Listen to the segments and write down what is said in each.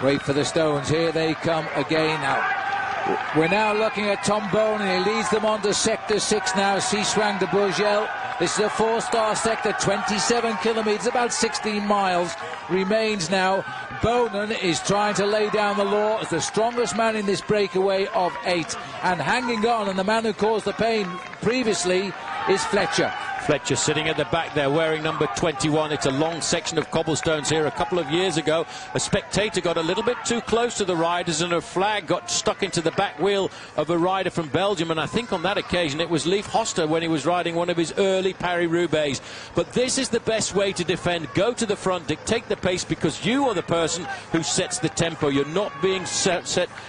Wait for the stones. Here they come again now. We're now looking at Tom Bonan. He leads them on to Sector 6 now. Siswang de Bourgel. This is a 4-star sector, 27 kilometres, about 16 miles remains now. Bonan is trying to lay down the law as the strongest man in this breakaway of 8. And hanging on, and the man who caused the pain previously is Fletcher. Fletcher sitting at the back there wearing number 21. It's a long section of cobblestones here. A couple of years ago, a spectator got a little bit too close to the riders and a flag got stuck into the back wheel of a rider from Belgium, and I think on that occasion it was Leif Hoster when he was riding one of his early Paris-Roubaix. But this is the best way to defend. Go to the front, dictate the pace, because you are the person who sets the tempo. You're not being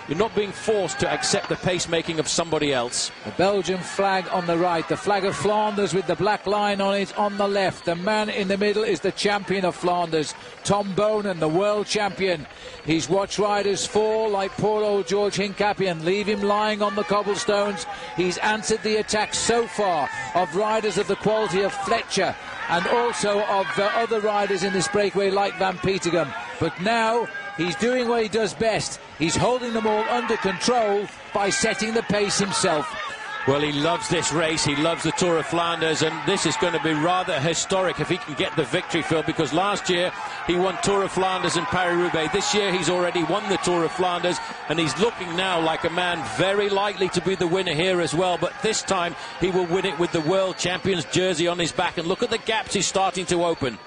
you're not being forced to accept the pace making of somebody else. The Belgian flag on the right, the flag of Flanders with the black line on it on the left. The man in the middle is the champion of Flanders, Tom Bonan, the world champion. He's watched riders fall like poor old George Hincapie and leave him lying on the cobblestones. He's answered the attack so far of riders of the quality of Fletcher and also of other riders in this breakaway like Van Petegem. But now he's doing what he does best. He's holding them all under control by setting the pace himself. Well, he loves this race. He loves the Tour of Flanders, and this is going to be rather historic if he can get the victory, Phil, because last year he won Tour of Flanders and Paris-Roubaix. This year he's already won the Tour of Flanders, and he's looking now like a man very likely to be the winner here as well. But this time he will win it with the world champion's jersey on his back, and look at the gaps he's starting to open.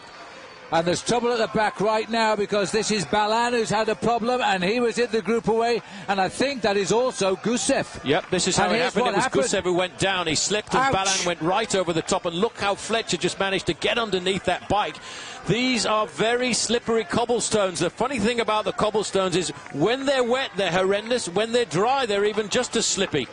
And there's trouble at the back right now because this is Balin who's had a problem, and he was in the group away, and I think that is also Gusev. Yep, this is how it happened. It was Gusev who went down. He slipped and Balin went right over the top, and look how Fletcher just managed to get underneath that bike. These are very slippery cobblestones. The funny thing about the cobblestones is when they're wet, they're horrendous. When they're dry, they're even just as slippy.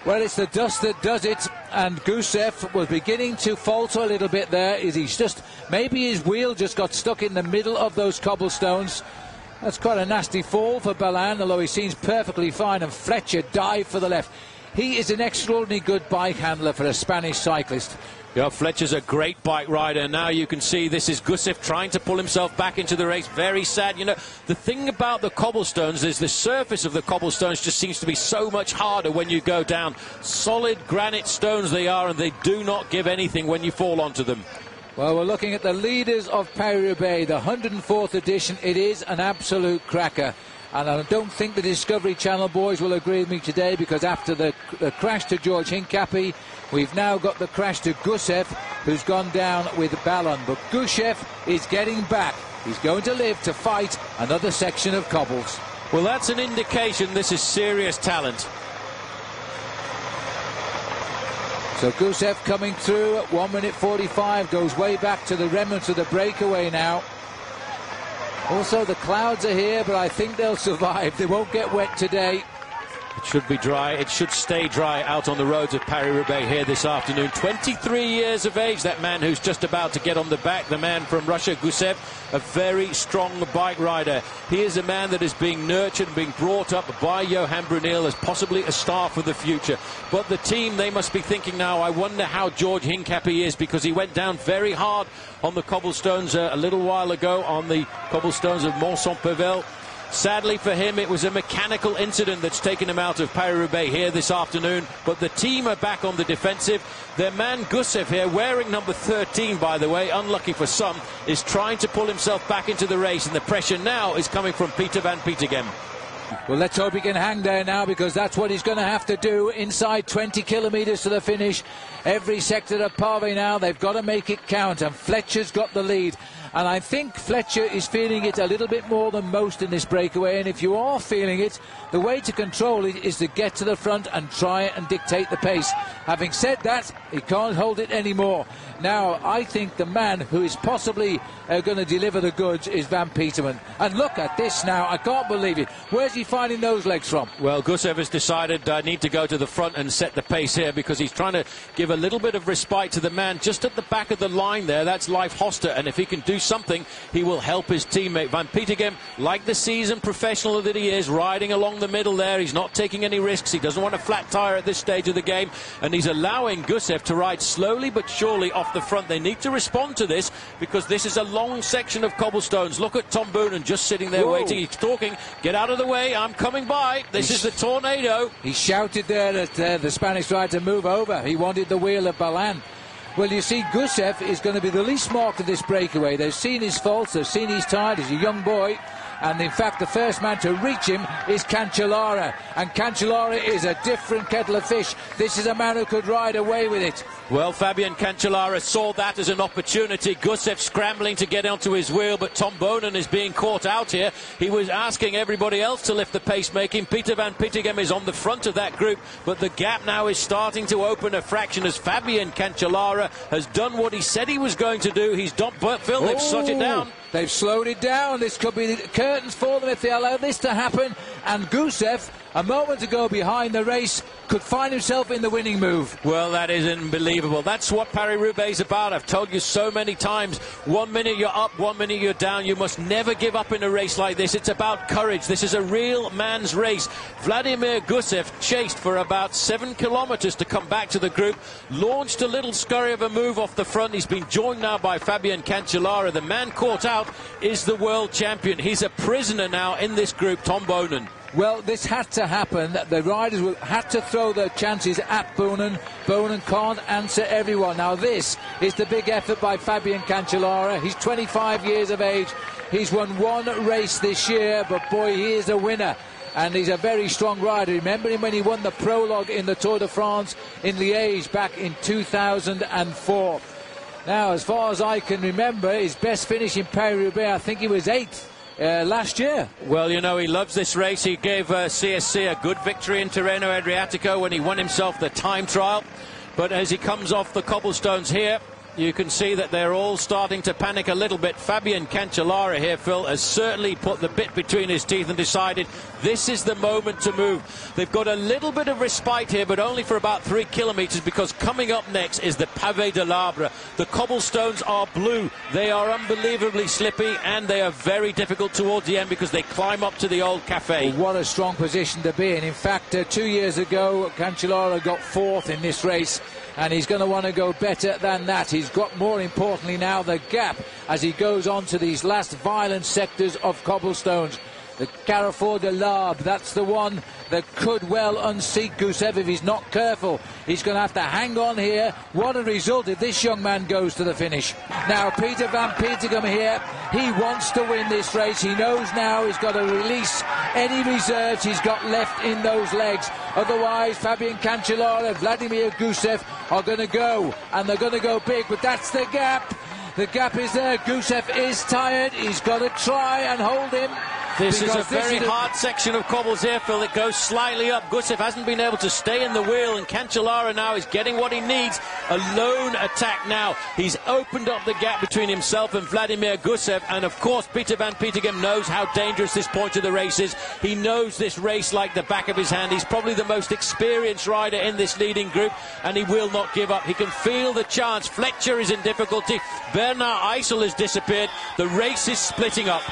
Well, it's the dust that does it, and Gusev was beginning to falter a little bit there. He's just, maybe his wheel just got stuck in the middle of those cobblestones. That's quite a nasty fall for Balin, although he seems perfectly fine, and Fletcher dived for the left. He is an extraordinarily good bike handler for a Spanish cyclist. Yeah, Fletcher's a great bike rider. Now you can see this is Gusev trying to pull himself back into the race. Very sad. You know, the thing about the cobblestones is the surface of the cobblestones just seems to be so much harder when you go down. Solid granite stones they are, and they do not give anything when you fall onto them. Well, we're looking at the leaders of Paris-Roubaix, the 104th edition. It is an absolute cracker. And I don't think the Discovery Channel boys will agree with me today, because after the crash to George Hincapie, we've now got the crash to Gusev, who's gone down with Balin. But Gusev is getting back. He's going to live to fight another section of cobbles. Well, that's an indication this is serious talent. So Gusev coming through at 1 minute 45, goes way back to the remnants of the breakaway now. Also, the clouds are here, but I think they'll survive. They won't get wet today. It should be dry. It should stay dry out on the roads of Paris-Roubaix here this afternoon. 23 years of age, that man who's just about to get on the back, the man from Russia, Gusev, a very strong bike rider. He is a man that is being nurtured and being brought up by Johan Brunel as possibly a star for the future. But the team, they must be thinking now, I wonder how George Hincapie is, because he went down very hard on the cobblestones a little while ago, on the cobblestones of Mont-Saint-Pével. Sadly for him, it was a mechanical incident that's taken him out of Paris-Roubaix here this afternoon. But the team are back on the defensive. Their man Gusev here, wearing number 13, by the way, unlucky for some, is trying to pull himself back into the race. And the pressure now is coming from Peter Van Petegem. Well, let's hope he can hang there now, because that's what he's going to have to do inside 20 kilometres to the finish. Every sector of Pave now, they've got to make it count, and Fletcher's got the lead. And I think Fletcher is feeling it a little bit more than most in this breakaway, and if you are feeling it, the way to control it is to get to the front and try and dictate the pace. Having said that, he can't hold it anymore. Now, I think the man who is possibly going to deliver the goods is Van Petegem. And look at this now, I can't believe it. Where's he finding those legs from? Well, Gusev has decided I need to go to the front and set the pace here, because he's trying to give a little bit of respite to the man just at the back of the line there. That's Leif Hoster, and if he can do do something, he will help his teammate. Van Petegem, like the seasoned professional that he is, riding along the middle there. He's not taking any risks. He doesn't want a flat tyre at this stage of the game, and he's allowing Gusev to ride slowly but surely off the front. They need to respond to this because this is a long section of cobblestones. Look at Tom Boonen just sitting there waiting. He's talking, get out of the way, I'm coming by. This is the tornado. He shouted there at the Spanish rider to move over. He wanted the wheel of Balan. Well, you see, Gusev is going to be the least marked of this breakaway. They've seen his faults, they've seen he's tired, he's a young boy. And in fact, the first man to reach him is Cancellara. And Cancellara is a different kettle of fish. This is a man who could ride away with it. Well, Fabian Cancellara saw that as an opportunity. Gusev scrambling to get onto his wheel, but Tom Boonen is being caught out here. He was asking everybody else to lift the pace-making. Peter Van Petegem is on the front of that group, but the gap now is starting to open a fraction as Fabian Cancellara has done what he said he was going to do. He's done, Phil, they've shut it down. They've slowed it down. This could be the curtains for them if they allow this to happen. And Gusev, a moment ago behind the race, could find himself in the winning move. Well, that is unbelievable. That's what Paris-Roubaix is about. I've told you so many times. 1 minute you're up, 1 minute you're down. You must never give up in a race like this. It's about courage. This is a real man's race. Vladimir Gusev chased for about 7 kilometers to come back to the group. Launched a little scurry of a move off the front. He's been joined now by Fabian Cancellara. The man caught out is the world champion. He's a prisoner now in this group, Tom Boonen. Well, this had to happen. The riders had to throw their chances at Boonen. Boonen can't answer everyone. Now, this is the big effort by Fabian Cancellara. He's 25 years of age. He's won one race this year, but boy, he is a winner. And he's a very strong rider. Remember him when he won the prologue in the Tour de France in Liège back in 2004. Now, as far as I can remember, his best finish in Paris-Roubaix, I think he was 8th. Last year. Well, you know, he loves this race. He gave CSC a good victory in Tirreno Adriatico when he won himself the time trial. But as he comes off the cobblestones here, you can see that they're all starting to panic a little bit. Fabian Cancellara here, Phil, has certainly put the bit between his teeth and decided this is the moment to move. They've got a little bit of respite here, but only for about 3 kilometers, because coming up next is the Pavé de l'Arbre. The cobblestones are blue. They are unbelievably slippy, and they are very difficult towards the end because they climb up to the old cafe. What a strong position to be in. In fact, 2 years ago, Cancellara got 4th in this race, and he's going to want to go better than that. He's got, more importantly now, the gap as he goes on to these last violent sectors of cobblestones. The Carrefour de l'Arbre, that's the one that could well unseat Gusev if he's not careful. He's going to have to hang on here. What a result if this young man goes to the finish. Now, Peter Van Petegem here, he wants to win this race. He knows now he's got to release any reserves he's got left in those legs. Otherwise, Fabian Cancellara, Vladimir Gusev are going to go, and they're going to go big, but that's the gap. The gap is there. Gusev is tired. He's got to try and hold him. This is a very hard section of cobbles here, Phil. It goes slightly up. Gusev hasn't been able to stay in the wheel, and Cancellara now is getting what he needs. A lone attack now. He's opened up the gap between himself and Vladimir Gusev, and of course Peter Van Petegem knows how dangerous this point of the race is. He knows this race like the back of his hand. He's probably the most experienced rider in this leading group, and he will not give up. He can feel the chance. Fletcher is in difficulty. Bernard Eisel has disappeared. The race is splitting up.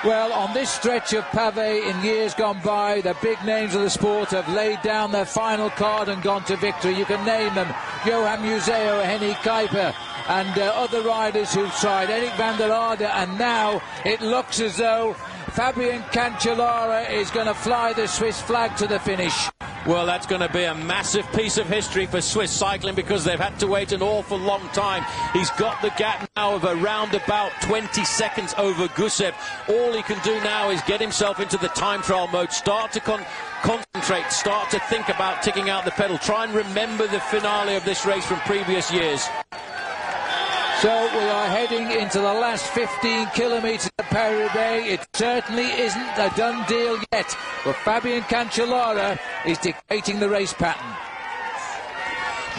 Well, on this stretch of pavé in years gone by, the big names of the sport have laid down their final card and gone to victory. You can name them: Johan Museo, Henny Kuiper, and other riders who've tried, Eric van der Aarde, and now it looks as though Fabian Cancellara is going to fly the Swiss flag to the finish. Well, that's going to be a massive piece of history for Swiss cycling because they've had to wait an awful long time. He's got the gap now of around about 20 seconds over Gusev. All he can do now is get himself into the time trial mode, start to concentrate, start to think about ticking out the pedal, try and remember the finale of this race from previous years. So we are heading into the last 15 kilometres of Paris-Roubaix. It certainly isn't a done deal yet, but Fabian Cancellara is dictating the race pattern.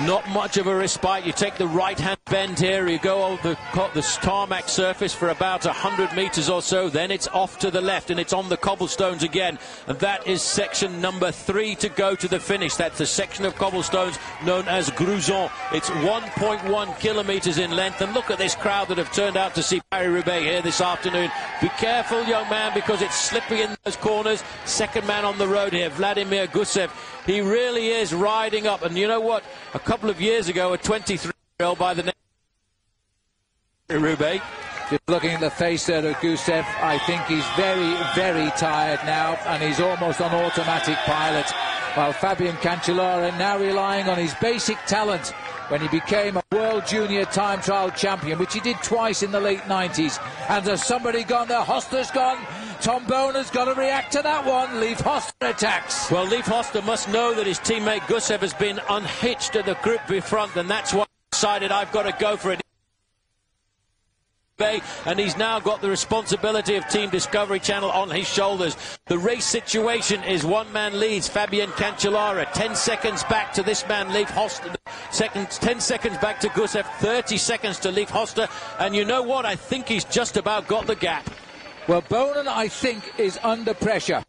Not much of a respite. You take the right-hand bend here, you go over the tarmac surface for about 100 metres or so, then it's off to the left and it's on the cobblestones again. And that is section number 3 to go to the finish. That's the section of cobblestones known as Gruson. It's 1.1 kilometres in length. And look at this crowd that have turned out to see Paris-Roubaix here this afternoon. Be careful, young man, because it's slippery in those corners. Second man on the road here, Vladimir Gusev. He really is riding up. And you know what? A couple of years ago, a 23-year-old by the name of Roubaix. Just looking at the face there of Gusev, I think he's very, very tired now, and he's almost on automatic pilot. While Fabian Cancellara now relying on his basic talent when he became a World Junior Time Trial Champion, which he did twice in the late 90s. And has somebody gone there? Hoster's gone. Tom Bohnen's got to react to that one. Leif Hoster attacks. Well, Leif Hoster must know that his teammate Gusev has been unhitched at the group in front, and that's why he decided, I've got to go for it. And he's now got the responsibility of Team Discovery Channel on his shoulders. The race situation is one man leads, Fabian Cancellara, 10 seconds back to this man, Leif Hoster. 10 seconds back to Gusev, 30 seconds to Leif Hoster. And you know what? I think he's just about got the gap. Well, Bohnen, I think, is under pressure.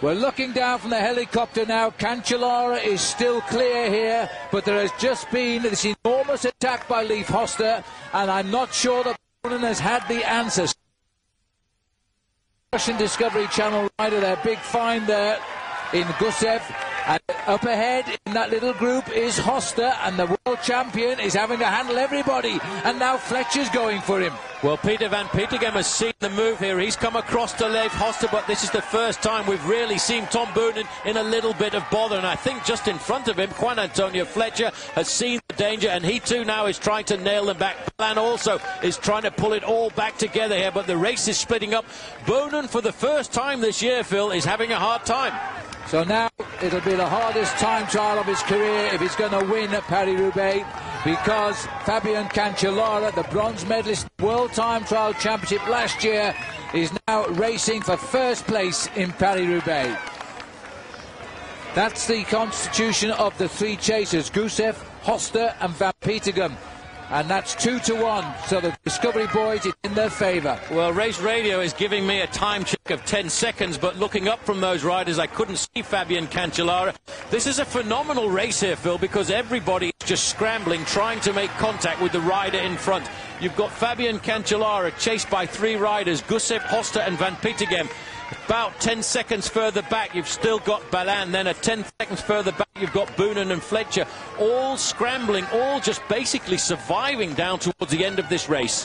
We're looking down from the helicopter now. Cancellara is still clear here, but there has just been this enormous attack by Leif Hoster, and I'm not sure that Bohnen has had the answers. Russian Discovery Channel rider, their big find there in Gusev. And up ahead in that little group is Hoster, and the world champion is having to handle everybody. And now Fletcher's going for him. Well, Peter van Petegem has seen the move here. He's come across to Leif Hoster, but this is the first time we've really seen Tom Bohnen in a little bit of bother. And I think just in front of him, Juan Antonio Fletcher has seen the danger, and he too now is trying to nail them back. Plan also is trying to pull it all back together here, but the race is splitting up. Bohnen, for the first time this year, Phil, is having a hard time. So now it'll be the hardest time trial of his career if he's going to win at Paris-Roubaix, because Fabian Cancellara, the bronze medalist World Time Trial Championship last year, is now racing for first place in Paris-Roubaix. That's the constitution of the three chasers, Gusev, Hoster and Van Petegem. And that's 2-1, so the Discovery boys is in their favour. Well, Race Radio is giving me a time check of 10 seconds, but looking up from those riders, I couldn't see Fabian Cancellara. This is a phenomenal race here, Phil, because everybody is just scrambling, trying to make contact with the rider in front. You've got Fabian Cancellara chased by 3 riders, Gusev, Hoster and Van Petegem. About 10 seconds further back, you've still got Balin. Then at 10 seconds further back, you've got Bohnen and Fletcher, all scrambling, all just basically surviving down towards the end of this race.